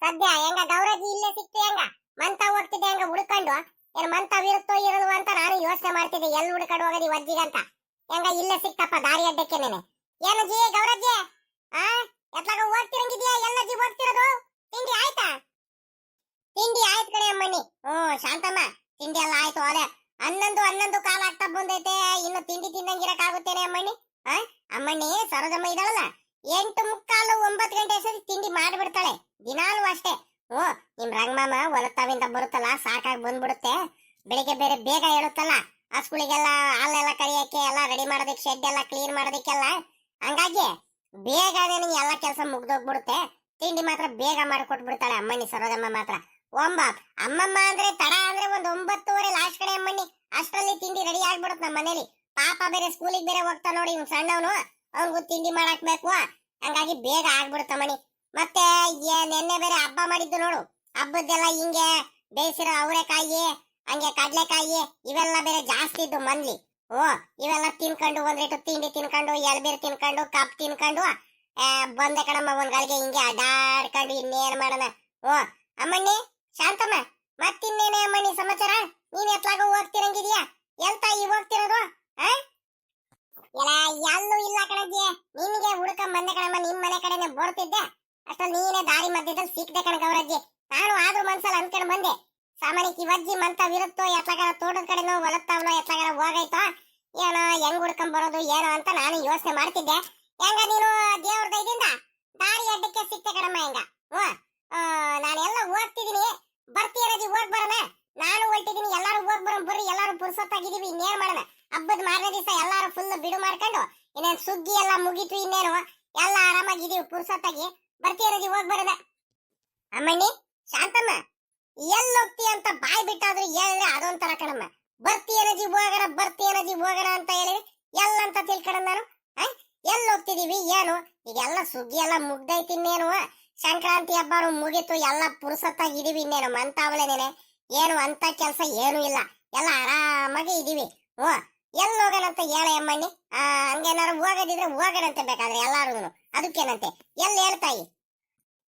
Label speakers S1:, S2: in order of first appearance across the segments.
S1: ಸದ್ಯ ಹೆಂಗ ಗೌರಜಿ ಇಲ್ಲೇ ಸಿಕ್ತು ಹೆಂಗ ಮಂತ ಹೋಗ್ತಿದ್ದೆ ಹೆಂಗ ಹುಡ್ಕೊಂಡು ಏನ್ ಮಂತವಿರುತ್ತೋ ಇರಲ್ವ ಅಂತ ನಾನು ಯೋಚನೆ ಮಾಡ್ತಿದ್ದೆ ಎಲ್ಲಿ ಹುಡ್ಕೊಂಡು ಹೋಗದಿ ವಜ್ಜಿಗಂತ ಹೆಂಗ ಇಲ್ಲೇ ಸಿಕ್ತಪ್ಪ ದಾರಿ ಅಡ್ಡಕ್ಕೆ ನೆನೆ ಏನು ಜಿ ಗೌರಜ್ಜಿ ಆ ಎತ್ಲಾಗ ಹೋಗ್ತಿರಂಗಿದ್ಯಾ ಎಲ್ಲಜ್ಜಿ ಹೋಗ್ತಿರೋದು ತಿಂಡಿ ಆಯ್ತಾ ತಿಂಡಿ ಆಯ್ತು ಕಣೆ ಅಮ್ಮಣ್ಣಿ ಶಾಂತಮ್ಮ ತಿಂಡಿ ಎಲ್ಲ ಆಯ್ತು ಅದೇ ಹನ್ನೊಂದು ಕಾಲ ಆಗ್ತಾ ಬಂದೈತೆ ಇನ್ನು ತಿಂಡಿ ತಿನ್ನಂಗಿರಕ್ಕಾಗುತ್ತೇನೆ ಅಮ್ಮಣ್ಣಿ ಅಮ್ಮಣ್ಣಿ ಸರೋಜಮ್ಮ ಇದಾಳಲ್ಲ 8:45 9 ಗಂಟೆ ಅಷ್ಟೊತ್ತಿಗೆ ತಿಂಡಿ ಮಾಡಿಬಿಡ್ತಾಳೆ ದಿನಾಲು ಅಷ್ಟೇ ನಿಮ್ ರಂಗಮಾಮ ಹೊಲತ್ತಾವಿಂದ ಬರುತ್ತಲ್ಲ ಸಾಕಾಗಿ ಬಂದ್ಬಿಡುತ್ತೆ ಬೆಳಿಗ್ಗೆ ಬೇರೆ ಬೇಗ ಹೇಳುತ್ತಲ್ಲ ಹಸುಗಳಿಗೆಲ್ಲ ಹಾಲೆಲ್ಲ ಕರಿಯಕ್ಕೆ ಎಲ್ಲ ರೆಡಿ ಮಾಡೋದಕ್ಕೆ ಶೆಡ್ ಎಲ್ಲ ಕ್ಲೀನ್ ಮಾಡೋದಕ್ಕೆಲ್ಲ ಹಂಗಾಗಿ ಬೇಗ ಎಲ್ಲ ಕೆಲಸ ಮುಗ್ದೋಗ್ಬಿಡುತ್ತೆ ತಿಂಡಿ ಮಾತ್ರ ಬೇಗ ಮಾಡಿಕೊಟ್ಬಿಡ್ತಾಳೆ ಅಮ್ಮಣ್ಣಿ ಸರೋಜಮ್ಮ ಮಾತ್ರ ಅಮ್ಮಮ್ಮ ಅಂದ್ರೆ ತಡ ಅಂದ್ರೆ 9:30 ಲಾಸ್ಟ್ ಕಡೆ ಅಮ್ಮಣ್ಣಿ ಅಷ್ಟರಲ್ಲಿ ತಿಂಡಿ ರೆಡಿ ಆಗ್ಬಿಡುತ್ತೆ ನಮ್ಮ ಮನೇಲಿ ಪಾಪ ಬೇರೆ ಸ್ಕೂಲಿಗೆ ಬೇರೆ ಹೋಗ್ತಾ ನೋಡಿ ಇವ್ನು ಸಣ್ಣವನು ಅವ್ನಿಗೂ ತಿಂಡಿ ಮಾಡಾಕ್ಬೇಕು ಹಂಗಾಗಿ ಬೇಗ ಆಗ್ಬಿಡುತ್ತಮ್ಮಣಿ ಮತ್ತೆ ನೆನ್ನೆ ಬೇರೆ ಹಬ್ಬ ಮಾಡಿದ್ದು ನೋಡು ಹಬ್ಬದ್ದೆಲ್ಲ ಹಿಂಗೆ ಬೇಯಿಸಿರೋ ಅವರೆಕಾಯಿ ಹಂಗೆ ಕಡ್ಲೆಕಾಯಿ ಇವೆಲ್ಲ ಬೇರೆ ಜಾಸ್ತಿ ಇದ್ದು ಮಂದ್ಲಿ ಇವೆಲ್ಲ ತಿನ್ಕೊಂಡು ಒಂದ್ರೇಟು ತಿಂಡಿ ತಿನ್ಕೊಂಡು ಎಳ್ಬೀರ್ ತಿನ್ಕೊಂಡು ಕಪ್ ತಿನ್ಕೊಂಡು ಬಂದೆ ಕಣಮ್ಮ ಒಂದ್ ಗಳಿಗೆ ಹಿಂಗೆ ಅಡ್ಡಾಡ್ಕೊಂಡು ಇನ್ನೇನ್ ಮಾಡೋಣ ಅಮ್ಮಣ್ಣಿ ಶಾಂತಮ್ಮ ಮತ್ತಿನ್ನೇನೆ ಅಮ್ಮಣ್ಣಿ ಸಮಾಚಾರ ನೀನ್ ಎತ್ಲಾಗ ಹೋಗ್ತಿರಂಗಿದ್ಯಾ ಎಲ್ತಾಯಿ ಹೋಗ್ತಿರೋದು ಎಲ್ಲೂ ಇಲ್ಲ ಕಣಜ್ಜಿ ನಿನ್ಗೆ ಹುಡುಕ ಬಂದೆ ಕಣಮ್ಮ ನಿಮ್ ಮನೆ ಕಡೆನೆ ಬರ್ತಿದ್ದೆ ಅಷ್ಟ್ರಲ್ಲಿ ನೀನೇ ದಾರಿ ಮಧ್ಯದಲ್ಲಿ ಸಿಕ್ದೆ ಕಣ ಗೌರಜ್ಜಿ ನಾನು ಆದ್ರೂ ಮನ್ಸಲ್ಲಿ ಅನ್ಕೊಂಡ್ ಬಂದೆ ಸಾಮಾನ್ಯಕ್ಕೆ ಇವಜ್ಜಿ ಮಂತವಿರುತ್ತೋ ಎತ್ಲಾಗಾರ ತೋಟದ ಕಡೆನೋ ಹೊಲತ್ತಾವನೋ ಎತ್ಲಾಗಾರ ಹೋಗೈತೋ ಏನೋ ಹೆಂಗ್ ಹುಡ್ಕೊಂಡ್ ಬರೋದು ಏನೋ ಅಂತ ನಾನು ಯೋಚನೆ ಮಾಡ್ತಿದ್ದೆ ಹೆಂಗ ನೀನು ದೇವ್ರ ದಯದಿಂದ ದಾರಿ ಅಡ್ಡಕ್ಕೆ ಸಿಕ್ತೆ ಕಣಮ್ಮ ಹೆಂಗ ನಾನೆಲ್ಲ ಹೋಗ್ತಿದೀನಿ ಬರ್ತೀರಜಿ ಹೋಗ್ ಬರೋಣ ನಾನು ಹೊಲ್ಟಿದೀನಿ ಎಲ್ಲಾರು ಹೋಗ್ ಬರೋಣ ಬರ್ರಿ ಎಲ್ಲಾರು ಪುರ್ಸೊತ್ತಾಗಿದೀವಿ ಇನ್ನೇನ್ ಮಾಡೋಣ ಹಬ್ಬದ ಮಾರನೇ ದಿವಸ ಎಲ್ಲಾರು ಫುಲ್ ಬಿಡು ಮಾಡ್ಕೊಂಡು ಇನ್ನೇನ್ ಸುಗ್ಗಿ ಎಲ್ಲ ಮುಗೀತು ಇನ್ನೇನು ಎಲ್ಲ ಆರಾಮಾಗಿದೀವಿ ಪುರ್ಸೊತ್ತಾಗಿ ಬರ್ತೀರಜಿ ಹೋಗ್ ಬರೋಣ ಅಮ್ಮಣ್ಣಿ ಶಾಂತಮ್ಮ ಎಲ್ಲಿ ಹೋಗ್ತಿ ಅಂತ ಬಾಯ್ ಬಿಟ್ಟಾದ್ರು ಹೇಳಿದ್ರೆ ಅದೊಂಥರ ಕಣಮ್ಮ ಬರ್ತೀಯನಜಿ ಹೋಗೋಣ ಅಂತ ಹೇಳಿ ಎಲ್ಲಂತ ತಿಳ್ಕೊಂಡ ನಾನು ಎಲ್ಲಿ ಹೋಗ್ತಿದೀವಿ ಏನು ಈಗೆಲ್ಲ ಸುಗ್ಗಿ ಎಲ್ಲ ಮುಗ್ದೈತಿ ಇನ್ನೇನು ಸಂಕ್ರಾಂತಿ ಹಬ್ಬ ಮುಗೀತು ಎಲ್ಲ ಪುರುಸತ್ತಾಗಿದೀವಿ ಇನ್ನೇನು ಮಂತಾವಲೇನೇನೆ ಏನು ಅಂತ ಕೆಲಸ ಏನು ಇಲ್ಲ ಎಲ್ಲ ಆರಾಮಾಗಿ ಇದೀವಿ ಎಲ್ಲಿ ಹೋಗೋಣಂತ ಹೇಳ ಅಮ್ಮಣ್ಣಿ ಹಂಗೇನಾರು ಹೋಗೋದಿದ್ರೆ ಹೋಗೋಣಂತೆ ಬೇಕಾದ್ರೆ ಎಲ್ಲಾರು ಅದಕ್ಕೇನಂತೆ ಎಲ್ಲಿ ಹೇಳ್ತಾಯಿ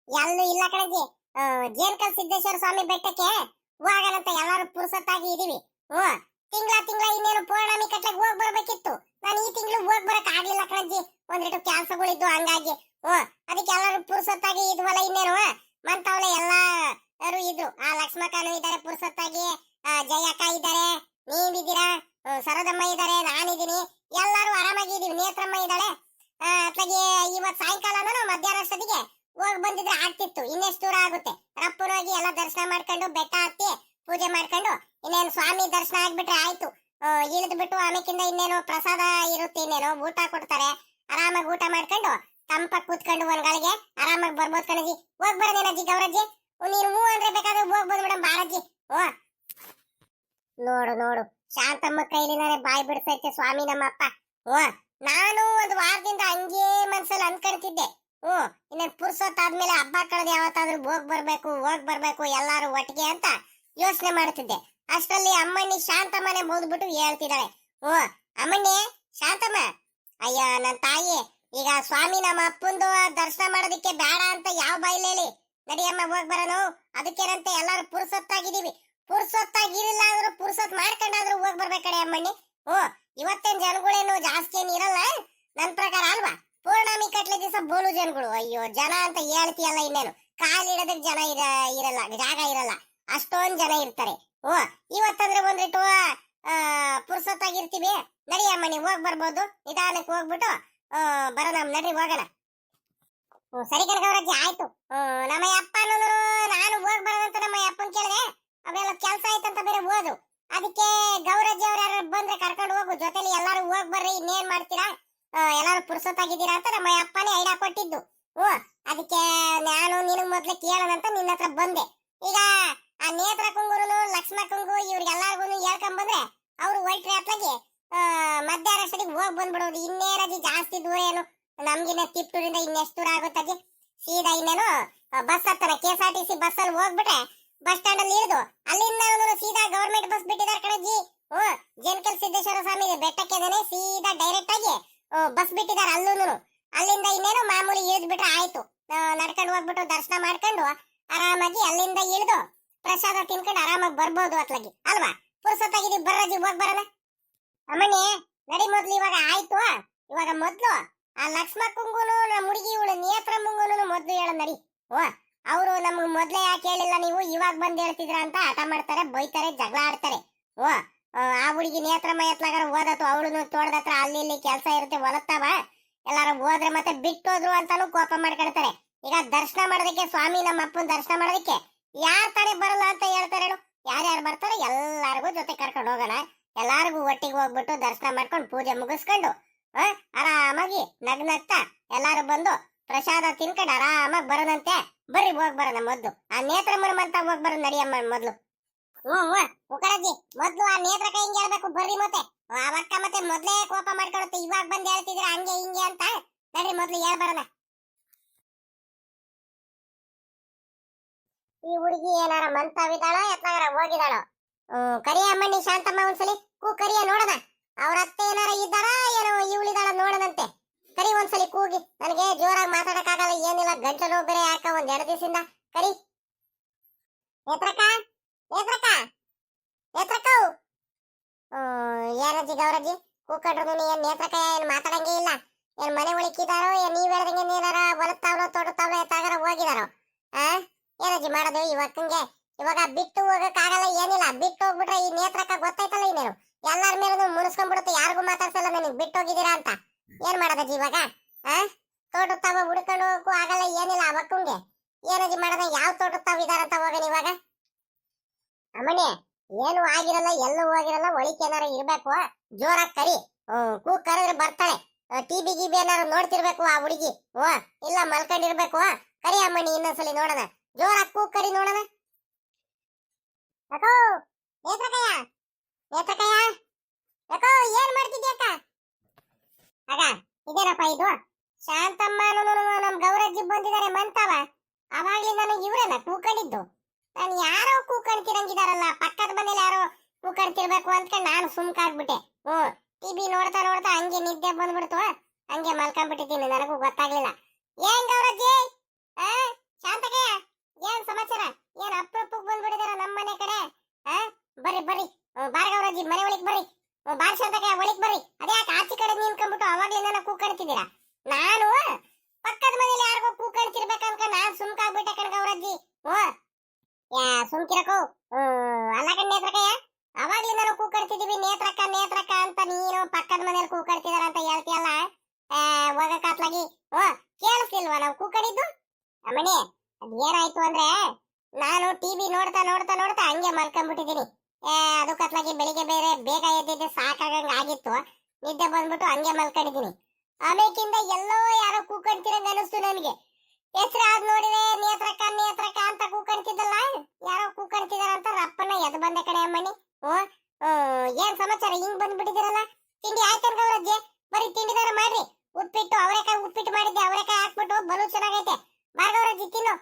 S1: ಎಲ್ಲೂ ಇಲ್ಲ ಕಣಜ್ಜಿ ಜೇನ್ಕಲ್ ಸಿದ್ದೇಶ್ವರ ಸ್ವಾಮಿ ಬೆಟ್ಟಕ್ಕೆ ಹೋಗೋಣಂತ ಎಲ್ಲಾರು ಪುರುಸತ್ತಾಗಿ ಇದೀವಿ ತಿಂಗಳ ಇನ್ನೇನು ಪೌರ್ಣಮಿ ಕಟ್ಲಕ್ಕೆ ಹೋಗ್ ಬರ್ಬೇಕಿತ್ತು ನಾನು ಈ ತಿಂಗಳು ಹೋಗ್ ಬರಕ್ ಆಗ್ಲಿಲ್ಲ ಕಣಜ್ಜಿ ಒಂದೆರಡು ಕೆಲಸಗಳಿದ್ದು ಹಂಗಾಗಿ ಅದಕ್ಕೆ ಎಲ್ಲಾರು ಪುರುಸತ್ತಾಗಿ ಇದ್ವಲ್ಲ ಇನ್ನೇನು ಮಂತವಳೆ ಎಲ್ಲಾರು ಇದ್ರು ಲಕ್ಷ್ಮಕ್ಕನು ಇದ್ದಾರೆ ಪುರುಸತ್ತಾಗಿ ಜಯಕ್ಕ ಇದ್ದಾರೆ ನೀವಿದ್ದೀರಾ ಸರೋದಮ್ಮ ಇದ್ದಾರೆ ನಾನಿದ್ದೀನಿ ಎಲ್ಲಾರು ಆರಾಮಾಗಿದೀವಿ ನೇತ್ರಮ್ಮ ಇದ್ದಾಳೆ ಅತ್ಲಾಗಿ ಇವತ್ ಸಾಯಂಕಾಲನ ಮಧ್ಯಾಹ್ನ ಅಷ್ಟೊತ್ತಿಗೆ ಹೋಗಿ ಬಂದಿದ್ರೆ ಆಗ್ತಿತ್ತು ಇನ್ನೆಷ್ಟು ದೂರ ಆಗುತ್ತೆ ರಪ್ಪನೋಗಿ ಎಲ್ಲ ದರ್ಶನ ಮಾಡ್ಕೊಂಡು ಬೆಟ್ಟ ಹತ್ತಿ ಪೂಜೆ ಮಾಡ್ಕೊಂಡು ಇನ್ನೇನು ಸ್ವಾಮಿ ದರ್ಶನ ಆಗ್ಬಿಟ್ರೆ ಆಯ್ತು ಇಳಿದು ಬಿಟ್ಟು ಆಮೇಕಿಂದ ಇನ್ನೇನು ಪ್ರಸಾದ ಇರುತ್ತೆ ಇನ್ನೇನು ಊಟ ಕೊಡ್ತಾರೆ ಆರಾಮಾಗಿ ಊಟ ಮಾಡ್ಕೊಂಡು ತಂಪಾಗಿ ಕೂತ್ಕೊಂಡು ಒಂದ್ ಗಳಿಗೆ ಆರಾಮಾಗಿ ಬರ್ಬೋದು ಕಣಜಿ ಹೋಗ್ ಬರೋದೇನಜ್ಜಿ ಗೌರಜ್ಜಿ ನೀನು ಹೂ ಅಂದ್ರೆ ಬೇಕಾದ್ರೆ ಹೋಗ್ಬೋದು ಮೇಡಮ್ ಬಾರಜ್ಜಿ ನೋಡು ಶಾಂತಮ್ಮ ಕೈಲಿ ನಾನೇ ಬಾಯ್ ಬಿಡ್ತೈತೆ ಸ್ವಾಮಿ ನಮ್ಮಪ್ಪ ನಾನು ಒಂದು ವಾರದಿಂದ ಹಂಗೇ ಮನ್ಸಲ್ಲಿ ಅನ್ಕೊಳ್ತಿದ್ದೆ ಇನ್ನೇನ್ ಪುರ್ಸೊತ್ತಾದ್ಮೇಲೆ ಹಬ್ಬ ಕಳೆದ ಯಾವತ್ತಾದ್ರೂ ಹೋಗ್ ಬರ್ಬೇಕು ಎಲ್ಲಾರು ಒಟ್ಟಿಗೆ ಅಂತ ಯೋಚನೆ ಮಾಡ್ತಿದ್ದೆ ಅಷ್ಟರಲ್ಲಿ ಅಮ್ಮಣ್ಣಿ ಶಾಂತಮ್ಮನೆ ಬೋದ್ಬಿಟ್ಟು ಹೇಳ್ತಿದ್ದಾಳೆ ಅಮ್ಮಣ್ಣಿ ಶಾಂತಮ್ಮ ಅಯ್ಯ ನನ್ ತಾಯಿ ಈಗ ಸ್ವಾಮಿ ನಮ್ಮ ಅಪ್ಪಂದು ದರ್ಶನ ಮಾಡೋದಿಕ್ಕೆ ಬೇಡ ಅಂತ ಯಾವ ಬಾಯಿಲಿ ಹೇಳಿ ನಡಿಯಮ್ಮ ಹೋಗ್ ಬರೋಣ ಅದಕ್ಕೇನಂತೆ ಎಲ್ಲಾರು ಪುರ್ಸೊತ್ತಾಗಿದೀವಿ ಪುರ್ಸೊತ್ತಾಗಿರಿಲ್ಲ ಅಂದ್ರೂ ಪುರ್ಸೊತ್ ಮಾಡ್ಕೊಂಡಾದ್ರೂ ಹೋಗ್ ಬರ್ಬೇಕಡೆ ಅಮ್ಮಣ್ಣಿ ಇವತ್ತೇನ್ ಜನಗಳೇನು ಜಾಸ್ತಿ ಏನ್ ಇರಲ್ಲ ನನ್ ಪ್ರಕಾರ ಅಲ್ವಾ ಪೌರ್ಣಮಿ ಕಟ್ಲೆ ದಿವಸ ಬೋಲು ಜನಗಳು ಅಯ್ಯೋ ಜನ ಅಂತ ಹೇಳ್ತೀಯಲ್ಲ ಇನ್ನೇನು ಕಾಲಿಡೋದಕ್ಕೆ ಜನ ಇರಲ್ಲ ಜಾಗ ಇರಲ್ಲ ಅಷ್ಟೊಂದ್ ಜನ ಇರ್ತಾರೆ ಇವತ್ತಂದ್ರೆ ಒಂದಿಟ್ಟು ಪುರ್ಸೊತ್ತಾಗಿರ್ತೀವಿ ನಡಿ ಅಮ್ಮಣ್ಣಿ ಹೋಗ್ ಬರ್ಬೋದು ನಿಧಾನಕ್ಕೆ ಹೋಗ್ಬಿಟ್ಟು ಬರೋಣ ನಡ್ರಿ ಹೋಗೋಣ ಸರಿ ಕನಕವರಜ್ಜಿ ಆಯ್ತು ನಮ್ಮ ಅಪ್ಪನೂ ನಾನು ಹೋಗ್ ಬರೋದಂತ ನಮ್ಮ ಅಪ್ಪನ್ ಕೇಳಿದೆ ಅವೆಲ್ಲ ಕೆಲ್ಸ ಆಯ್ತಂತ ಬೇರೆ ಹೋದು ಅದಕ್ಕೆ ಗೌರಜ್ಜಿ ಅವ್ರ ಯಾರು ಬಂದ್ರೆ ಕರ್ಕೊಂಡು ಹೋಗು ಜೊತೆಲಿ ಎಲ್ಲಾರು ಹೋಗ್ ಬರ್ರಿ ಇನ್ನೇನ್ ಮಾಡ್ತೀರಾ ಎಲ್ಲಾರು ಪುರ್ಸೊತ್ತಾಗಿದ್ದೀರಾ ಅಂತ ನಮ್ಮ ಅಪ್ಪನೇ ಐಡಿಯಾ ಕೊಟ್ಟಿದ್ದು ಅದಕ್ಕೆ ನಾನು ನಿನಗ್ ಮೊದ್ಲೆ ಕೇಳೋಣಂತ ನಿನ್ನ ಹತ್ರ ಬಂದೆ ಈಗ ಆ ನೇತ್ರ ಕುಂಗುರುನು ಲಕ್ಷ್ಮ ಕುಂಗು ಇವ್ರಿಗೆಲ್ಲಾರ್ಗು ಹೇಳ್ಕೊಂಡ್ ಬಂದ್ರೆ ಅವ್ರು ಹೊಲ್ಟ್ರಿ ಅತ್ಲಾಗಿ ಮಧ್ಯಾಹ್ನ ಅಷ್ಟೊತ್ತಿಗೆ ಹೋಗ್ ಬಂದ್ಬಿಡೋದು ಇನ್ನೇನಜ್ಜಿ ಜಾಸ್ತಿ ದೂರ ಏನು ನಮ್ಗಿನ್ನ ತಿಪ್ಟೂರಿಂದ ಇನ್ನೆಷ್ಟು ದೂರ ಆಗುತ್ತಜ್ಜಿ ಸೀದಾ ಇನ್ನೇನು ಬಸ್ ಹತ್ತಾನ KSRTC ಬಸ್ ಅಲ್ಲಿ ಹೋಗ್ಬಿಟ್ರೆ ಬಸ್ ಸ್ಟ್ಯಾಂಡ್ ಅಲ್ಲಿ ಇಳಿದು ಅಲ್ಲಿಂದ ಸೀದಾ ಗವರ್ಮೆಂಟ್ ಬಸ್ ಬಿಟ್ಟಿದ್ದಾರೆ ಕಣಜ್ಜಿ ಜೇನ್ಕಲ್ ಸಿದ್ದೇಶ್ವರ ಸ್ವಾಮಿ ಬೆಟ್ಟಕ್ಕೆ ಸೀದಾ ಡೈರೆಕ್ಟ್ ಆಗಿ ಬಸ್ ಬಿಟ್ಟಿದ್ದಾರೆ ಅಲ್ಲಿಂದ ಇನ್ನೇನು ಮಾಮೂಲಿ ಇಳಿದ್ ಬಿಟ್ರೆ ಆಯ್ತು ನಡ್ಕೊಂಡು ಹೋಗ್ಬಿಟ್ಟು ದರ್ಶನ ಮಾಡ್ಕೊಂಡು ಆರಾಮಾಗಿ ಅಲ್ಲಿಂದ ಇಳಿದು ಪ್ರಸಾದ ತಿನ್ಕೊಂಡು ಆರಾಮಾಗಿ ಬರ್ಬೋದು ಅತ್ಲಾಗಿ ಅಲ್ವಾ? ಪುರ್ಸೊತ್ತಾಗಿದ್ದೀವಿ ಬರ್ರಜಿ ಹೋಗ್ ಬರೋಣ. ಅಮ್ಮಣ್ಣಿ ನಡಿ ಮೊದ್ಲು ಇವಾಗ ಆಯ್ತು. ಇವಾಗ ಮೊದ್ಲು ಆ ಲಕ್ಷ್ಮಕ್ಕಂಗೂನು ನಮ್ಮ ಹುಡುಗಿ ಇವಳು ನೇತ್ರಮ್ಮಂಗೂನು ಮೊದ್ಲು ಹೇಳ ನಡಿ. ಓ ಅವರು ನಮ್ಗೆ ಮೊದ್ಲೇ ಯಾಕೆ ಹೇಳಿಲ್ಲ ನೀವು ಇವಾಗ ಬಂದ್ ಹೇಳ್ತಿದ್ರ ಅಂತ ಹಠ ಮಾಡ್ತಾರೆ, ಬೈತಾರೆ, ಜಗಳ ಆಡ್ತಾರೆ. ಓ ಆ ಹುಡುಗಿ ನೇತ್ರಮ್ಮ ಎತ್ಲಾಗಾರ ಓದತ್ತು, ಅವಳು ತೋಟದತ್ರ ಅಲ್ಲಿ ಇಲ್ಲಿ ಕೆಲಸ ಇರುತ್ತೆ ಹೊಲತ್ತಾವ, ಎಲ್ಲಾರು ಹೋದ್ರೆ ಮತ್ತೆ ಬಿಟ್ಟೋದ್ರು ಅಂತಾನು ಕೋಪ ಮಾಡ್ಕೊಳ್ತಾರೆ. ಈಗ ದರ್ಶನ ಮಾಡೋದಕ್ಕೆ ಸ್ವಾಮಿ ನಮ್ಮ ಅಪ್ಪನ ದರ್ಶನ ಮಾಡೋದಕ್ಕೆ ಯಾರ್ ತಾನೇ ಬರಲ್ಲ ಅಂತ ಹೇಳ್ತಾರೆ ಹೇಳು? ಯಾರ್ಯಾರು ಬರ್ತಾರೆ ಎಲ್ಲಾರ್ಗು ಜೊತೆ ಕರ್ಕೊಂಡು ಹೋಗೋಣ. ಎಲ್ಲಾರ್ಗು ಒಟ್ಟಿಗೆ ಹೋಗ್ಬಿಟ್ಟು ದರ್ಶನ ಮಾಡ್ಕೊಂಡು ಪೂಜೆ ಮುಗಿಸ್ಕೊಂಡು ಆರಾಮಾಗಿ ನಗ್ನಗ್ತಾ ಎಲ್ಲಾರು ಬಂದು ಪ್ರಸಾದ ತಿನ್ಕೊಂಡು ಆರಾಮಾಗಿ ಬರೋದಂತೆ. ಬರ್ರಿ ಹೋಗ್ ಬರೋಣ ಮೊದ್ಲು ಆ ನೇತ್ರಮ್ಮನ ಅಂತ ಹೋಗ್ ಬರೋಣ ನಡಿಯಮ್ಮ ಮೊದ್ಲು. ಉಕರಜ್ಜಿ ಮೊದ್ಲು ಆ ನೇತ್ರ ಕೈ ಹಿಂಗೆ ಹೇಳ್ಬೇಕು ಬರ್ರಿ. ಮತ್ತೆ ಅವಕ್ಕ ಮತ್ತೆ ಮೊದ್ಲೇ ಕೋಪ ಮಾಡ್ಕೊಳುತ್ತೆ, ಇವಾಗ ಬಂದ್ ಹೇಳ್ತಿದ್ರ ಹಂಗೆ ಹಿಂಗೆ ಅಂತ. ನಡ್ರಿ ಮೊದ್ಲು ಹೇಳ್ ಬರೋಣ. ಈ ಹುಡುಗಿ ಏನಾರ ಮಂತಾವಿದಾಳೋ ಎತ್ಲಾಗಾರ ಹೋಗಿದಾಳೋ? ಕರಿಯ ಅಮ್ಮಣ್ಣಿ ಶಾಂತಮ್ಮ ಒಂದ್ಸಲಿ ಕರಿಯ ನೋಡೋಣ. ಅವ್ರ ಅತ್ತೆ ಏನಾರ ಇದ್ದಾರ ಏನೋ ಇವಳಿದಾಳ ನೋಡೋಣಂತೆ. ಕರಿ ಒಂದ್ಸಲಿ ಕೂಗಿ, ನನಗೆ ಜೋರಾಗಿ ಮಾತಾಡಕ್ಕಾಗಲ್ಲ, ಏನಿಲ್ಲ ಗಂಟಲು ನೋವು ಬೇರೆ ಯಾಕ ಒಂದ್ 2 ದಿವಸದಿಂದ. ಕರಿ ನೇತ್ರಕ್ಕ, ನೇತ್ರಕ್ಕ, ನೇತ್ರಕ್ಕ. ಏನಜ್ಜಿ ಗೌರಜ್ಜಿ ಕೂಕಂಡ್ರು ಏನ್ ನೇತ್ರಕ್ಕ ಏನ್ ಮಾತಾಡಂಗೇ ಇಲ್ಲ? ಏನ್ ಮನೆ ಉಳಿಕಿದಾರೋ ಏನ್ ನೀವ್ ಹೇಳ್ದಂಗೆ ನೀನಾರ ಹೊಲತ್ತಾವ್ಲೋ ತೋಟತ್ತಾವ್ಲೋ ಎತ್ತಾಗಾರ ಹೋಗಿದಾರೋ? ಏನಜ್ಜಿ ಮಾಡೋದು ಇವಕ್ಕಂಗೆ? ಇವಾಗ ಬಿಟ್ಟು ಹೋಗಕ್ಕಾಗಲ್ಲ, ಏನಿಲ್ಲ. ಬಿಟ್ಟು ಹೋಗ್ಬಿಟ್ರೆ ಈ ನೇತ್ರಕ್ಕ ಗೊತ್ತಾಯ್ತಲ್ಲ ಇನ್ನೇನು ಎಲ್ಲಾರ ಮೇಲೂ ಮುನಿಸ್ಕೊಂಡ್ಬಿಡುತ್ತೆ, ಯಾರಿಗೂ ಮಾತಾಡ್ಸಲ್ಲ ನನಗೆ ಬಿಟ್ಟು ಹೋಗಿದ್ದೀರಾ ಅಂತ. ಏನ್ ಮಾಡೋದಜ್ಜಿ ಇವಾಗ? ತೋಟತ್ತಾವ ಹುಡ್ಕೊಂಡು ಹೋಗಕ್ಕೂ ಆಗಲ್ಲ, ಏನಿಲ್ಲ. ಅವಕ್ಕಂಗೆ ಏನಜ್ಜಿ ಮಾಡೋದ? ಯಾವ ತೋಟತ್ತಾವ ಇದಾರಂತ ಹೋಗೋಣ ಇವಾಗ? ಅಮ್ಮಣ್ಣಿ ಏನು ಆಗಿರಲ್ಲ, ಎಲ್ಲೂ ಹೋಗಿರಲ್ಲ, ಒಳಿಕೆ ಏನಾರ ಇರ್ಬೇಕು. ಜೋರಾಗಿ ಕರಿ, ಕೂಗ್ ಕರೆದ್ರೆ ಬರ್ತಾಳೆ. ಟಿವಿ ಗಿಬಿ ಏನಾರು ನೋಡ್ತಿರ್ಬೇಕು ಆ ಹುಡುಗಿ. ಇಲ್ಲ ಮಲ್ಕೊಂಡಿರ್ಬೇಕು. ಕರಿ ಅಮ್ಮಣ್ಣಿ ಇನ್ನೊಂದ್ಸಲಿ ನೋಡೋಣ, ಜೋರಾಗಿ ಕೂಗ್ ಕರಿ ನೋಡೋಣ. ಅಕ್ಕೋ ನೇತ್ರಕಯ್ಯ, ನೇತ್ರಕಯ್ಯ, ಅಕ್ಕೋ ಏನ್ ಮಾಡ್ತಿದ್ಯಕ್ಕ? ಆಗ ಇದೇನಪ್ಪ ಇದು? ಶಾಂತಮ್ಮ ನಮ್ ಗೌರಜ್ಜಿ ಬಂದಿದ್ದಾರೆ ಮಂತಾವ. ಅವಾಗ್ಲಿಂದ ನನಗೆ ಇವ್ರೇನ ಕೂಕೊಂಡಿದ್ದು? ನಾನು ಯಾರೋ ಕೂಕಣ್ತಿರಂಗಿದಾರಲ್ಲ, ಪಕ್ಕದ ಮನೇಲಿ ಯಾರೋ ಕೂಕಣ್ತಿರ್ಬೇಕು ಅಂದ್ಕೊಂಡು ನಾನು ಸುಮ್ಕಾಗ್ಬಿಟ್ಟೆ. ಟಿವಿ ನೋಡ್ತಾ ನೋಡ್ತಾ ಹಂಗೆ ನಿದ್ದೆ ಬಂದ್ಬಿಡ್ತು, ಹಂಗೆ ಮಲ್ಕೊಂಡ್ಬಿಟ್ಟಿದ್ದೀನಿ, ನನಗೂ ಗೊತ್ತಾಗ್ಲಿಲ್ಲ. ಏನ್ ಗೌರಜ್ಜಿ, ಶಾಂತಕಯ್ಯ, ಏನ್ ಸಮಾಚಾರ? ಏನ್ ಅಪ್ಪಕ್ಕೆ ಬಂದ್ಬಿಟ್ಟಿದಾರ ನಮ್ಮ ಮನೆ ಕಡೆ? ಬರ್ರಿ ಬರ್ರಿ, ಬಾರ್ ಗೌರಜ್ಜಿ ಮನೆ ಒಳಗ್ ಬರ್ರಿ, ಬಾರ್ ಶಾಂತಕಯ್ಯ ಒಳಗ್ ಬರ್ರಿ. ಅದ್ಯಾಕೆ ಆಚೆ ಕಡೆ ನಿಂತ್ಕೊಂಡ್ಬಿಟ್ಟು ಅವಾಗ್ಲಿಂದ ಕೂಕಣ್ತಿದ್ದೀರಾ? ನಾನು ಪಕ್ಕದ ಮನೇಲಿ ಯಾರಿಗೋ ಕೂಕಣ್ತಿರ್ಬೇಕಂತ ನಾನ್ ಸುಮ್ಕಾಗ್ಬಿಟ್ಟೆ ಕಣ್ ಗೌರಜ್ಜಿ. ಸುಮ್ಕಿರಕೋ. ಅಲ್ಲ ಕಣ್ ನೇತ್ರಕಯ್ಯ, ಅವಾಗ್ಲಿಂದ ನಾವು ಕೂಕಡ್ತಿದೀವಿ ನೇತ್ರಕ್ಕ ನೇತ್ರಕ್ಕ ಅಂತ, ನೀನು ಪಕ್ಕದ ಮನೇಲಿ ಕೂಕಡ್ತಿದಾರ ಅಂತ ಹೇಳ್ತೀಯಲ್ಲ, ಹೋಗಕ್ಕಾತ್ಲಾಗಿ ಕೇಳಿಸ್ಲಿಲ್ವಾ ನಾವು ಕೂಕಡಿದ್ದು? ಅಮ್ಮಣಿ ಅದೇನಾಯ್ತು ಅಂದ್ರೆ ನಾನು ಟಿವಿ ನೋಡ್ತಾ ನೋಡ್ತಾ ನೋಡ್ತಾ ಹಂಗೆ ಮಲ್ಕೊಂಡ್ಬಿಟ್ಟಿದೀನಿ. ಅದು ಕತ್ಲಾಗಿ ಬೆಳಿಗ್ಗೆ ಬೇರೆ ಬೇಗ ಎದ್ದಿದ್ದೆ, ಸಾಕಾಗಂಗ ಆಗಿತ್ತು, ನಿದ್ದೆ ಬಂದ್ಬಿಟ್ಟು ಹಂಗೆ ಮಲ್ಕೊಂಡಿದೀನಿ. ಆಮೇಕಿಂದ ಎಲ್ಲೋ ಯಾರೋ ಕೂಕಣ್ತಿರಂಗ ಅನಿಸ್ತು ನನಗೆ. ಹೆಸರು ಆದ್ ನೋಡಿದೆ, ನೇತ್ರಕ್ಕ ನೇತ್ರಕ್ಕ ಅಂತ ಕೂಕಣ್ತಿದ್ದಲ್ಲ, ಯಾರೋ ಕೂಕಣ್ತಿದಾರ ಅಂತ ರಪ್ಪನ ಎದ್ ಬಂದೆ ಕಣೆ ಅಮ್ಮಣ್ಣಿ. ಏನ್ ಸಮಾಚಾರ ಹಿಂಗ್ ಬಂದ್ಬಿಟ್ಟಿದಿರಲ್ಲ? ತಿಂಡಿ ಆಯ್ತನ್ ಗೌರಜ್ಜಿ? ಬರೀ ತಿಂಡಿದಾರ ಮಾಡ್ರಿ. ಉಪ್ಪಿಟ್ಟು ಅವರೆಕಾಯಿ ಉಪ್ಪಿಟ್ಟು ಮಾಡಿದ್ದೆ, ಅವರೆಕಾಯಿ ಹಾಕ್ಬಿಟ್ಟು ಬಲು ಚೆನ್ನಾಗೈತೆ. ಬಾರ್ಗೌರಜ್ಜಿ ತಿನ್ನು.